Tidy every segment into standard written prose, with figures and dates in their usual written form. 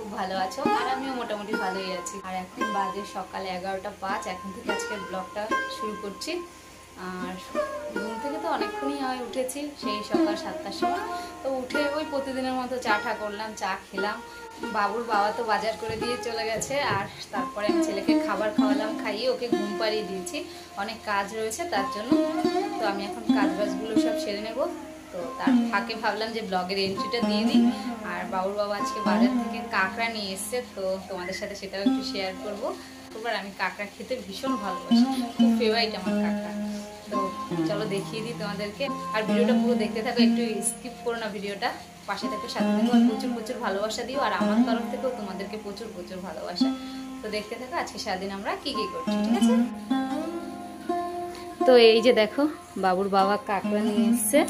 খুব ভালো আছো আর আমিও মোটামুটি ভালোই আছি। আর এখন বাজে সকাল 11টা 5। এখন থেকে আজকের ব্লগটা শুরু করছি। আর ঘুম থেকে তো অনেকক্ষণই হয় উঠেছি, সেই সকাল 7টার সময়। তো উঠে ওই প্রতিদিনের মতো চা করলাম, চা খেলাম। বাবুর বাবা তো বাজার করে দিয়ে চলে গেছে, আর তারপরে আমি ছেলেকে খাবার খাওয়ালাম, খাইয়ে ওকে ঘুম পাড়িয়ে দিয়েছি। অনেক কাজ রয়েছে তার জন্য। তো আমি এখন কাজবাজগুলো সব সেরে নেব। তো তার ফাঁকে ভাবলাম যে ব্লগের এন্ট্রিটা দিয়ে দিই। আর বাবুর বাবা আজকে বাজার থেকে কাঁকড়া নিয়ে এসছে, তো তোমাদের সাথে সেটাও একটু শেয়ার করবো। এবার আমি কাঁকড়া খেতে ভীষণ ভালোবাসি, খুব ফেভারিট আমার কাঁকড়া। তো চলো দেখিয়ে দিই তোমাদেরকে। আর ভিডিওটা পুরো দেখতে থাকো, একটু স্কিপ করো না ভিডিওটা, পাশে থেকে সাথে থেকে প্রচুর প্রচুর ভালোবাসা দিও। আর আমার তরফ থেকেও তোমাদেরকে প্রচুর প্রচুর ভালোবাসা। তো দেখতে থাকো আজকে সারাদিন আমরা কি কি করছি, ঠিক আছে? তো এই যে দেখো বাবুর বাবা কাঁকড়া নিয়ে এসছে,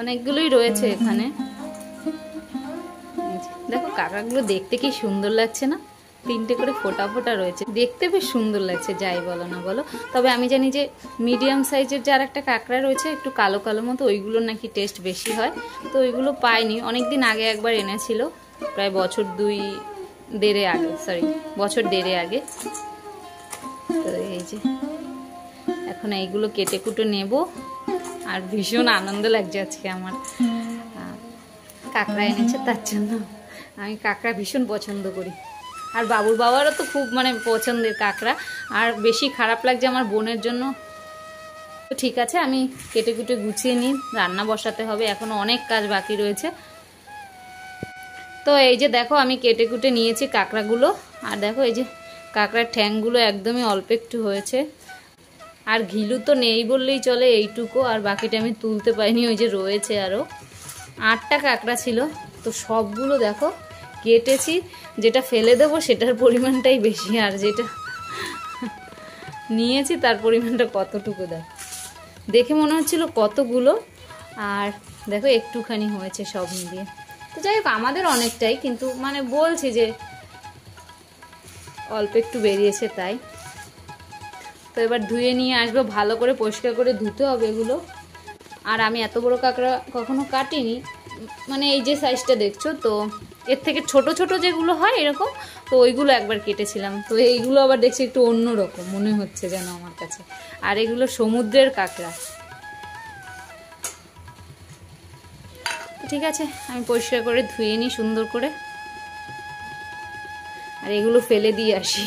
অনেকগুলোই রয়েছে এখানে। দেখো কাঁকড়াগুলো দেখতে কি সুন্দর লাগছে না? 3টে করে ফোটা ফোটা রয়েছে, দেখতে বেশ সুন্দর লাগছে, যাই বলো না বলো। তবে আমি জানি যে মিডিয়াম সাইজের যার একটা কাঁকড়া রয়েছে একটু কালো কালো মতো, ওইগুলোর নাকি টেস্ট বেশি হয়। তো ওইগুলো পাইনি, অনেকদিন আগে একবার এনেছিল, প্রায় বছর 2.5 আগে, বছর 1.5 আগে। তো এই যে এখন এইগুলো কেটে কুটে নেব। আর ভীষণ আনন্দ লাগছে আজকে আমার, কাঁকড়া এনেছে তার জন্য। আমি কাঁকড়া ভীষণ পছন্দ করি, আর বাবুর বাবারও তো খুব পছন্দের কাঁকড়া। আর বেশি খারাপ লাগছে আমার বোনের জন্য। তো ঠিক আছে, আমি কেটে কুটে গুছিয়ে নিই, রান্না বসাতে হবে, এখনো অনেক কাজ বাকি রয়েছে। তো এই যে দেখো আমি কেটে কুটে নিয়েছি কাঁকড়াগুলো। আর দেখো এই যে কাঁকড়ার ঠ্যাংগুলো একদমই অল্প একটু হয়েছে। আর ঘিলু তো নেই বললেই চলে, এইটুকু। আর বাকিটা আমি তুলতে পারিনি, ওই যে রয়েছে আরও 8টা কাঁকড়া ছিল। তো সবগুলো দেখো কেটেছি, যেটা ফেলে দেবো সেটার পরিমাণটাই বেশি, আর যেটা নিয়েছি তার পরিমাণটা কতটুকু দেখে মনে হচ্ছিল কতগুলো। আর দেখো একটুখানি হয়েছে সব মিলিয়ে। তো যাই হোক আমাদের অনেকটাই, কিন্তু বলছি যে অল্প একটু বেরিয়েছে তাই। তো এবার ধুয়ে নিয়ে আসবো, ভালো করে পরিষ্কার করে ধুতে হবে এগুলো। আর আমি এত বড় কাঁকড়া কখনো কাটিনি, এই যে সাইজটা দেখছো, তো এর থেকে ছোট ছোট যেগুলো হয় এরকম, তো ওইগুলো একবার কেটেছিলাম। তো এইগুলো আবার দেখছি একটু অন্যরকম মনে হচ্ছে যেন আমার কাছে। আর এগুলো সমুদ্রের কাঁকড়া। ঠিক আছে, আমি পরিষ্কার করে ধুয়ে নিই সুন্দর করে, আর এগুলো ফেলে দিয়ে আসি।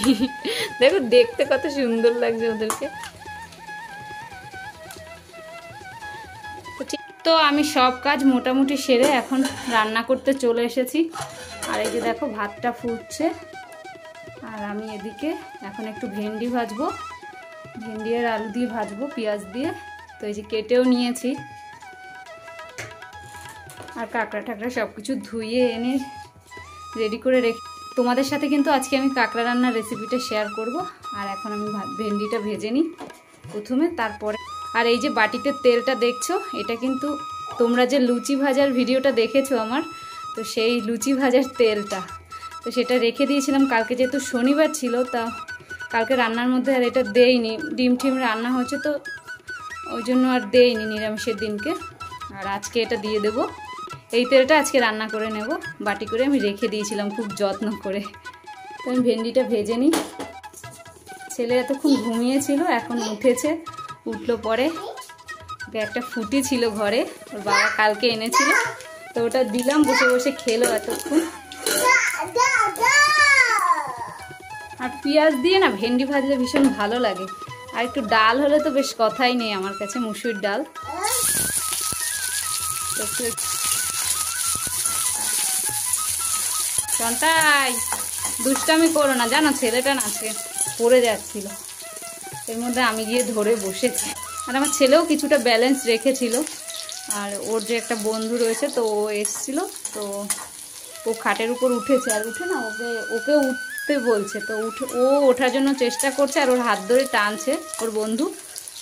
দেখো দেখতে কত সুন্দর লাগছে ওদেরকে। তো আমি সব কাজ মোটামুটি সেরে এখন রান্না করতে চলে এসেছি। আর এই যে দেখো ভাতটা ফুটছে, আর আমি এদিকে এখন একটু ভেন্ডি ভাজবো, ভেন্ডি আর আলু দিয়ে ভাজবো পেঁয়াজ দিয়ে। তো এই যে কেটেও নিয়েছি, আর কাঁকড়া টাকড়া সব কিছু ধুয়ে এনে রেডি করে রেখে তোমাদের সাথে কিন্তু আজকে আমি কাঁকড়া রান্নার রেসিপিটা শেয়ার করব। আর এখন আমি ভেন্ডিটা ভেজে নিই প্রথমে, তারপরে। আর এই যে বাটিতে তেলটা দেখছো, এটা কিন্তু তোমরা যে লুচি ভাজার ভিডিওটা দেখেছো আমার, তো সেই লুচি ভাজার তেলটা। তো সেটা রেখে দিয়েছিলাম কালকে, যেহেতু শনিবার ছিল, তা কালকে রান্নার মধ্যে আর এটা দেইনি, ডিম টিম রান্না হয়েছে তো ওই জন্য আর দেইনি নিরামিষের দিনকে। আর আজকে এটা দিয়ে দেবো, এই তেলটা আজকে রান্না করে নেব। বাটি করে আমি রেখে দিয়েছিলাম খুব যত্ন করে। তো আমি ভেন্ডিটা ভেজে নিই। ছেলে এতক্ষণ ঘুমিয়েছিল, এখন উঠেছে। উঠলো পরে একটা ফুটি ছিল ঘরে, ওর বাবা কালকে এনেছিল, তো ওটা দিলাম, বসে বসে খেলো এতক্ষণ। আর পেঁয়াজ দিয়ে না ভেন্ডি ভাজলে ভীষণ ভালো লাগে। আর একটু ডাল হলে তো বেশ কথাই নেই আমার কাছে, মুসুর ডাল। সন্তাই দুষ্টামি করো না, জানো ছেলেটা না আজকে পড়ে যাচ্ছিল, এর মধ্যে আমি গিয়ে ধরে বসেছি। আর আমার ছেলেও কিছুটা ব্যালেন্স রেখেছিল। আর ওর যে একটা বন্ধু রয়েছে, তো ও এসেছিল, তো ও খাটের উপর উঠেছে, আর উঠে না ওকে উঠতে বলছে, তো ও ওঠার জন্য চেষ্টা করছে, আর ওর হাত ধরে টানছে ওর বন্ধু।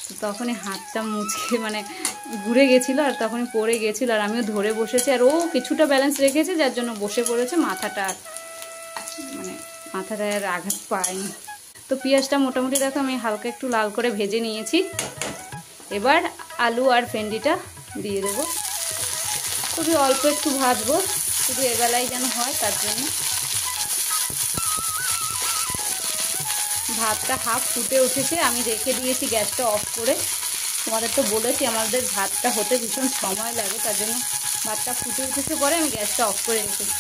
তো তখনই হাতটা মুচকে ঘুরে গেছিলো, আর তখনই পড়ে গেছিলো, আর আমিও ধরে বসেছি। আর ও কিছুটা ব্যালেন্স রেখেছে, যার জন্য বসে পড়েছে, মাথাটা আর আঘাত পায়নি। তো পেঁয়াজটা মোটামুটি দেখো আমি হালকা একটু লাল করে ভেজে নিয়েছি। এবার আলু আর ভেন্ডিটা দিয়ে দেবো, খুবই অল্প একটু ভাজবো, শুধু এবেলায় যেন হয় তার জন্য। ভাতটা হাফ ফুটে উঠেছে, আমি রেখে দিয়েছি গ্যাসটা অফ করে। তোমাদের তো বলেছি আমাদের ভাতটা হতে ভীষণ সময় লাগে, তার জন্য ভাতটা ফুটে উঠেছে পরে আমি গ্যাসটা অফ করে রেখেছি।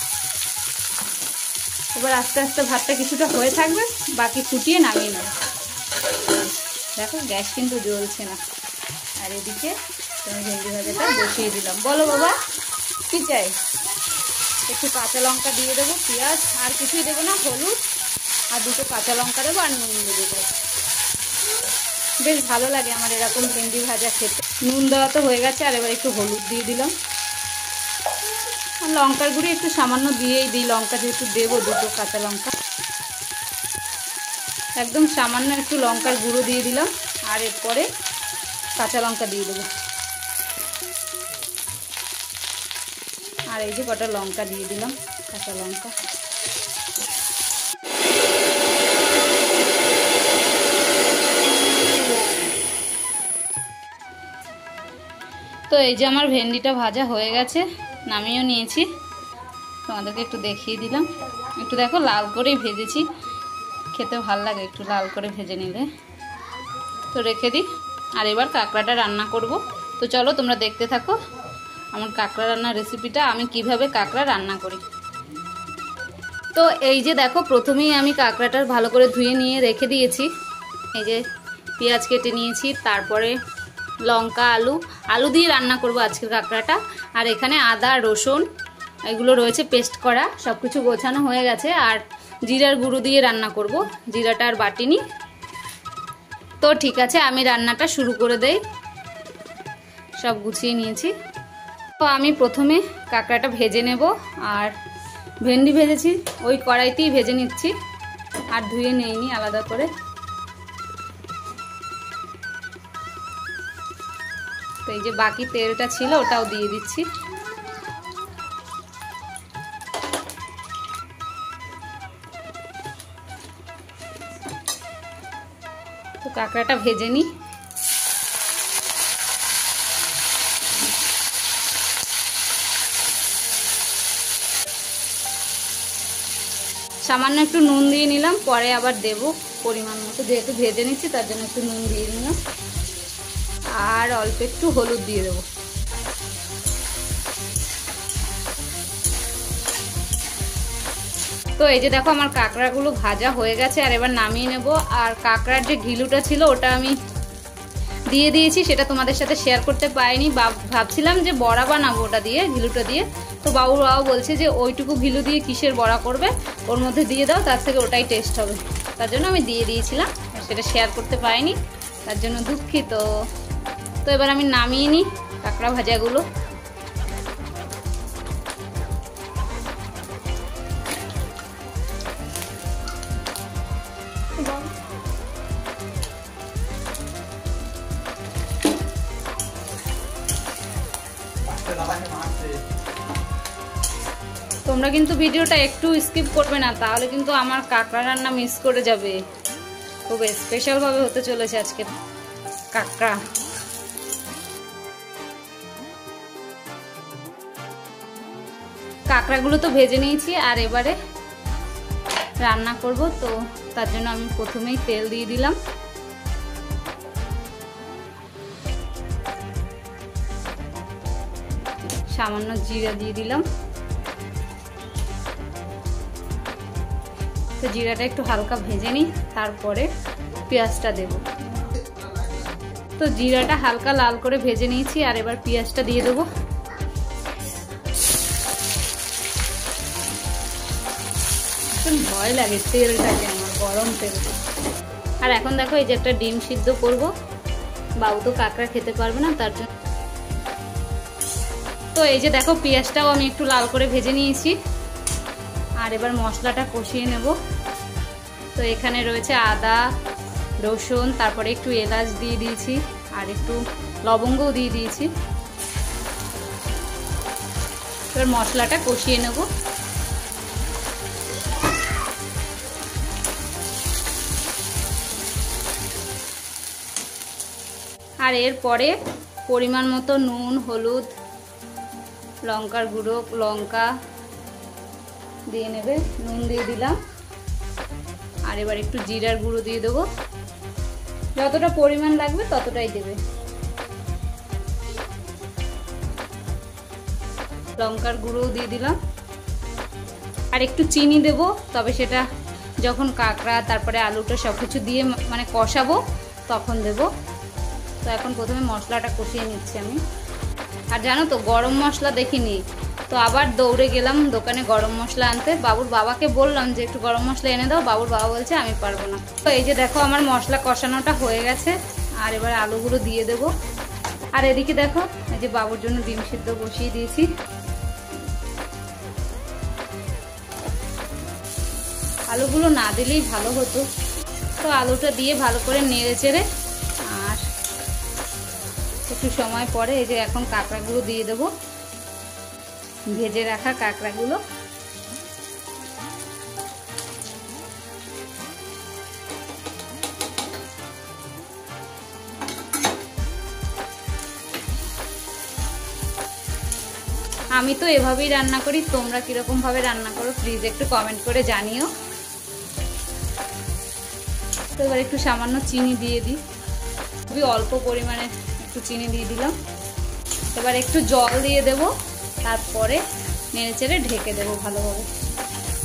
এবার আস্তে আস্তে ভাতটা কিছুটা হয়ে থাকবে, বাকি ফুটিয়ে নামিয়ে নেব। দেখো গ্যাস কিন্তু জ্বলছে না। আর এদিকে তুমি ভেন্ডি ভাজাটা বসিয়ে দিলাম। বলো বাবা কি চাই? একটু কাঁচা লঙ্কা দিয়ে দেবো, পেঁয়াজ আর কিছুই দেবো না, হলুদ আর দুটো কাঁচা লঙ্কা দেবো আর নুন দিয়ে দেবো। বেশ ভালো লাগে আমার এরকম ভেন্ডি ভাজা খেতে। নুন দেওয়া তো হয়ে গেছে, আর এবার একটু হলুদ দিয়ে দিলাম। আর লঙ্কার গুঁড়ি একটু সামান্য দিয়েই দিই, লঙ্কা যেহেতু দেবো, দুটো কাঁচা লঙ্কা, একদম সামান্য একটু লঙ্কার গুঁড়ো দিয়ে দিলাম। আর এরপরে কাঁচা লঙ্কা দিয়ে দেবো। আর এই যে কটা লঙ্কা দিয়ে দিলাম, কাঁচা লঙ্কা। তো এই যে আমার ভেন্ডিটা ভাজা হয়ে গেছে, নামিয়েও নিয়েছি। তোমাদেরকে একটু দেখিয়ে দিলাম। একটু দেখো লাল করেই ভেজেছি, খেতে ভালো লাগে একটু লাল করে ভেজে নিলে। তো রেখে দিই। আর এবার কাঁকড়াটা রান্না করব। তো চলো তোমরা দেখতে থাকো আমার কাঁকড়া রান্নার রেসিপিটা, আমি কিভাবে কাঁকড়া রান্না করি। তো এই যে দেখো, প্রথমেই আমি কাঁকড়াটা ভালো করে ধুয়ে নিয়ে রেখে দিয়েছি। এই যে পেঁয়াজ কেটে নিয়েছি, তারপরে লঙ্কা, আলু দিয়ে রান্না করব আজকের কাঁকড়াটা। আর এখানে আদা রসুন এগুলো রয়েছে পেস্ট করা, সব কিছু গোছানো হয়ে গেছে। আর জিরার গুঁড়ো দিয়ে রান্না করব, জিরাটা আর বাটিনি। তো ঠিক আছে, আমি রান্নাটা শুরু করে দেই। সব গুছিয়ে নিয়েছি। তো আমি প্রথমে কাঁকড়াটা ভেজে নেব। আর ভেন্ডি ভেজেছি ওই কড়াইতেই ভেজে নিচ্ছি, আর ধুয়ে নেইনি আলাদা করে। তো এই যে বাকি তেলটা ছিল ওটাও দিয়ে দিচ্ছি। তো কাঁকড়াটা ভেজে নিই। সামান্য একটু নুন দিয়ে নিলাম, পরে আবার দেব পরিমাণ মতো, যেহেতু ভেজে নিচ্ছি তার জন্য একটু নুন দিয়ে নিলাম। আর অল্প একটু হলুদ দিয়ে দেবো। তো এই যে দেখো আমার কাঁকড়াগুলো ভাজা হয়ে গেছে, আর এবার নামিয়ে নেব। আর কাঁকড়ার যে ঘিলুটা ছিল ওটা আমি দিয়ে দিয়েছি, সেটা তোমাদের সাথে শেয়ার করতে পারিনি। ভাবছিলাম যে বড়া বানাবো ওটা দিয়ে, ঘিলুটা দিয়ে। তো বাবুরাও বলছে যে ওইটুকু ঘিলু দিয়ে কিসের বড়া করবে, ওর মধ্যে দিয়ে দাও, তার থেকে ওটাই টেস্ট হবে। তার জন্য আমি দিয়ে দিয়েছিলাম, সেটা শেয়ার করতে পারিনি, তার জন্য দুঃখিত। তো এবার আমি নামিয়ে নিই কাঁকড়া ভাজাগুলো। তোমরা কিন্তু ভিডিওটা একটু স্কিপ করবে না, তাহলে কিন্তু আমার কাঁকড়া রান্না মিস করে যাবে। খুব স্পেশাল ভাবে হতে চলেছে আজকে কাঁকড়া। কাঁকড়াগুলো তো ভেজে নিয়েছি, আর এবারে রান্না করব। তো তার জন্য আমি প্রথমেই তেল দিয়ে দিলাম। সামান্য জিরা দিয়ে দিলাম। তো জিরাটা একটু হালকা ভেজে নিই, তারপরে পেঁয়াজটা দেব। তো জিরাটা হালকা লাল করে ভেজে নিয়েছি, আর এবার পেঁয়াজটা দিয়ে দেবো। ভয় লাগে তেলটাকে আমার, গরম তেল। আর এখন দেখো এই যে একটা ডিম সিদ্ধ করব, বাবু তো কাঁকড়া খেতে পারবে না, তার জন্য। তো এই যে দেখো পেঁয়াজটাও আমি একটু লাল করে ভেজে নিয়েছি, আর এবার মশলাটা কষিয়ে নেব। তো এখানে রয়েছে আদা রসুন, তারপরে একটু এলাচ দিয়ে দিয়েছি, আর একটু লবঙ্গও দিয়ে দিয়েছি। এবার মশলাটা কষিয়ে নেব। আর এরপরে পরিমাণ মতো নুন, হলুদ, লঙ্কার গুঁড়ো, লঙ্কা, দিয়ে নেবে। নুন দিয়ে দিলাম, আর এবার একটু জিরার গুঁড়ো দিয়ে দেবো, যতটা পরিমাণ লাগবে ততটাই দেবে। লঙ্কার গুঁড়োও দিয়ে দিলাম, আর একটু চিনি দেব, তবে সেটা যখন কাঁকড়া তারপরে আলুটা সব কিছু দিয়ে মানে কষাবো তখন দেব। তো এখন প্রথমে মশলাটা কষিয়ে নিচ্ছি আমি। আর জানো তো গরম মশলা দেখিনি, তো আবার দৌড়ে গেলাম দোকানে গরম মশলা আনতে। বাবুর বাবাকে বললাম যে একটু গরম মশলা এনে দাও, বাবুর বাবা বলছে আমি পারবো না। তো এই যে দেখো আমার মশলা কষানোটা হয়ে গেছে, আর এবার আলুগুলো দিয়ে দেব। আর এদিকে দেখো এই যে বাবুর জন্য ডিম সিদ্ধ বসিয়ে দিয়েছি। আলুগুলো না দিলেই ভালো হতো, তো আলুটা দিয়ে ভালো করে নেড়ে চেড়ে আর একটু সময় পরে এই যে এখন কাঁকড়াগুলো দিয়ে দেবো, ভেজে রাখা কাঁকড়াগুলো। আমি তো এভাবেই রান্না করি, তোমরা কিরকম ভাবে রান্না করো প্লিজ একটু কমেন্ট করে জানিও। তো এবার একটু সামান্য চিনি দিয়ে দিই, খুবই অল্প পরিমাণে একটু চিনি দিয়ে দিলাম। এবার একটু জল দিয়ে দেব, তারপরে নেড়ে চেড়ে ঢেকে দেবো ভালোভাবে।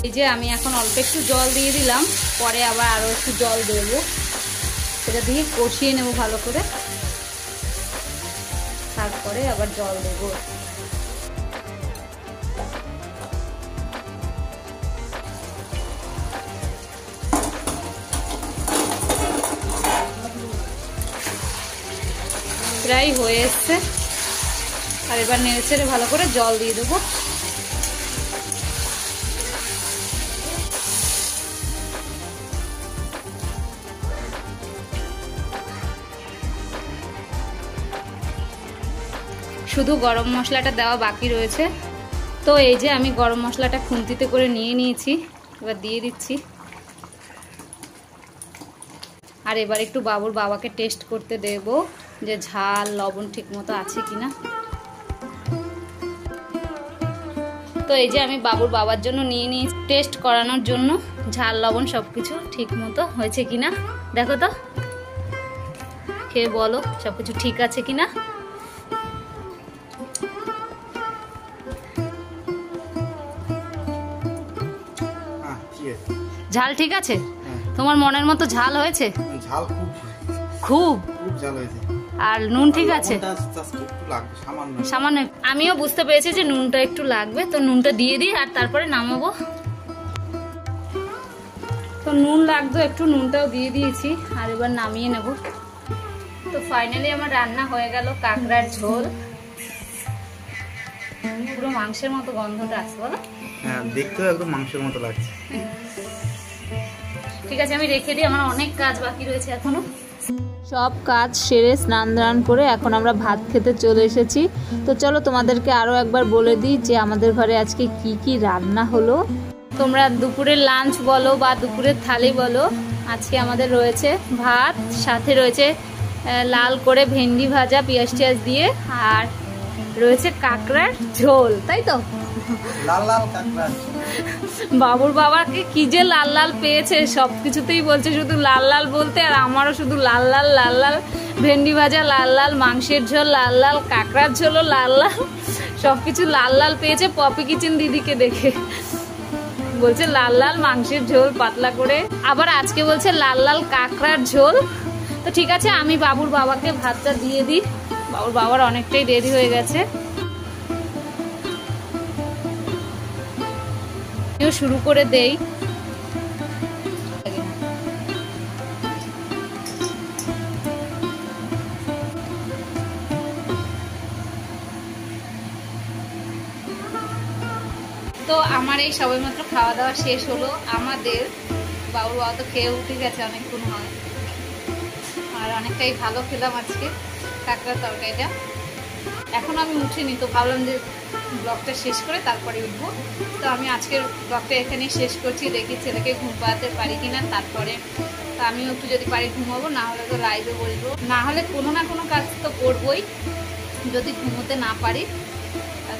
এই যে আমি এখন অল্প একটু জল দিয়ে দিলাম, পরে আবার আরও একটু জল দেবো, সেটা দিয়ে কষিয়ে নেব ভালো করে, তারপরে আবার জল দেবো। প্রায় হয়ে এসছে, আর এবার নেড়ে চেড়ে ভালো করে জল দিয়ে দেবো। শুধু গরম মশলাটা দেওয়া বাকি রয়েছে, তো এই যে আমি গরম মশলাটা খুন্তিতে করে নিয়ে নিয়েছি, এবার দিয়ে দিচ্ছি। আর এবার একটু বাবুর বাবাকে টেস্ট করতে দেব যে ঝাল লবণ ঠিক মতো আছে কিনা। তো এই যে আমি বাবুর বাবার জন্য নিয়ে নিয়েছি টেস্ট করানোর জন্য, ঝাল লবণ সবকিছু ঠিক মতো হয়েছে কিনা দেখো তো, খেয়ে বলো সবকিছু ঠিক আছে কিনা। ঝাল ঠিক আছে? তোমার মনের মতো ঝাল হয়েছে? ঝাল খুব ঝাল হয়েছে। আর নুন ঠিক আছে? সামান্য। আমিও বুঝতে পেরেছি যে নুনটা একটু লাগবে, তো নুনটা দিয়ে দিই আর তারপরে নামাবো। তো নুন লাগতো একটু, নুনটাও দিয়ে দিয়েছি, আর এবার নামিয়ে নেব। তো ফাইনালি আমার রান্না হয়ে গেল কাঁকড়ার ঝোল। পুরো মাংসের মতো গন্ধটা আছে বলো? হ্যাঁ, দেখতেও একদম মাংসের মতো লাগছে। ঠিক আছে, আমি রেখে দিই, আমার অনেক কাজ বাকি রয়েছে এখনো। সব কাজ সেরে স্নান দান করে এখন আমরা ভাত খেতে চলে এসেছি। তো চলো তোমাদেরকে আরও একবার বলে দিই যে আমাদের ঘরে আজকে কি কি রান্না হলো। তোমরা দুপুরের লাঞ্চ বলো বা দুপুরের থালি বলো, আজকে আমাদের রয়েছে ভাত, সাথে রয়েছে লাল করে ভেন্ডি ভাজা পেঁয়াজ টিয়াজ দিয়ে, আর রয়েছে কাঁকড়ার ঝোল, তাই তো? লাল লাল কাঁকড়া। বাবুর বাবাকে কি যে লাল লাল পেয়েছে, সব কিছুতেই বলছে শুধু লাল লাল বলতে, আর আমারও শুধু লাল লাল লাল লাল। ভেন্ডি ভাজা লাল লাল, মাংসের ঝোল লাল লাল, কাঁকড়ার ঝোলও লাল লাল, সবকিছু লাল লাল পেয়েছে। পপি কিচেন দিদিকে দেখে বলছে লাল লাল মাংসের ঝোল পাতলা করে, আবার আজকে বলছে লাল লাল কাঁকড়ার ঝোল। তো ঠিক আছে, আমি বাবুর বাবাকে ভাতটা দিয়ে দিই, বাবুর বাবার অনেকটাই দেরি হয়ে গেছে। শুরু করে দেই। তো আমার এই সবেমাত্র খাওয়া দাওয়া শেষ হলো আমাদের। বাবুর বাবা তো খেয়ে উঠে গেছে অনেকক্ষণ হয়, আর অনেকটাই ভালো খেলাম আজকে কাঁকড়ার তরকারিটা। এখন আমি উঠিনি, তো ভাবলাম যে ব্লগটা শেষ করে তারপরে উঠবো। তো আমি আজকের ব্লগটা এখানেই শেষ করছি, দেখি ছেলেকে ঘুম পাড়াতে পারি কিনা, তারপরে তো আমিও একটু যদি পারি ঘুমাবো, না হলে তো লাইভে বলবো, না হলে কোনো না কোনো কাজ তো করবোই। যদি ঘুমোতে না পারি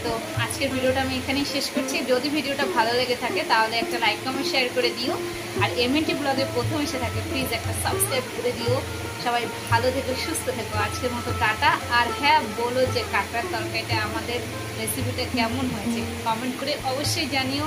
তো আজকের ভিডিওটা আমি এখানেই শেষ করছি। যদি ভিডিওটা ভালো লেগে থাকে তাহলে একটা লাইক কমেন্ট শেয়ার করে দিও, আর এমএনটি ব্লগে প্রথম এসে থাকে প্লিজ একটা সাবস্ক্রাইব করে দিও। সবাই ভালো থেকো, সুস্থ থেকো, আজকের মতো টাটা। আর হ্যাঁ, বলো যে কাঁকড়ার তরকারিটা আমাদের রেসিপিটা কেমন হয়েছে, কমেন্ট করে অবশ্যই জানিও।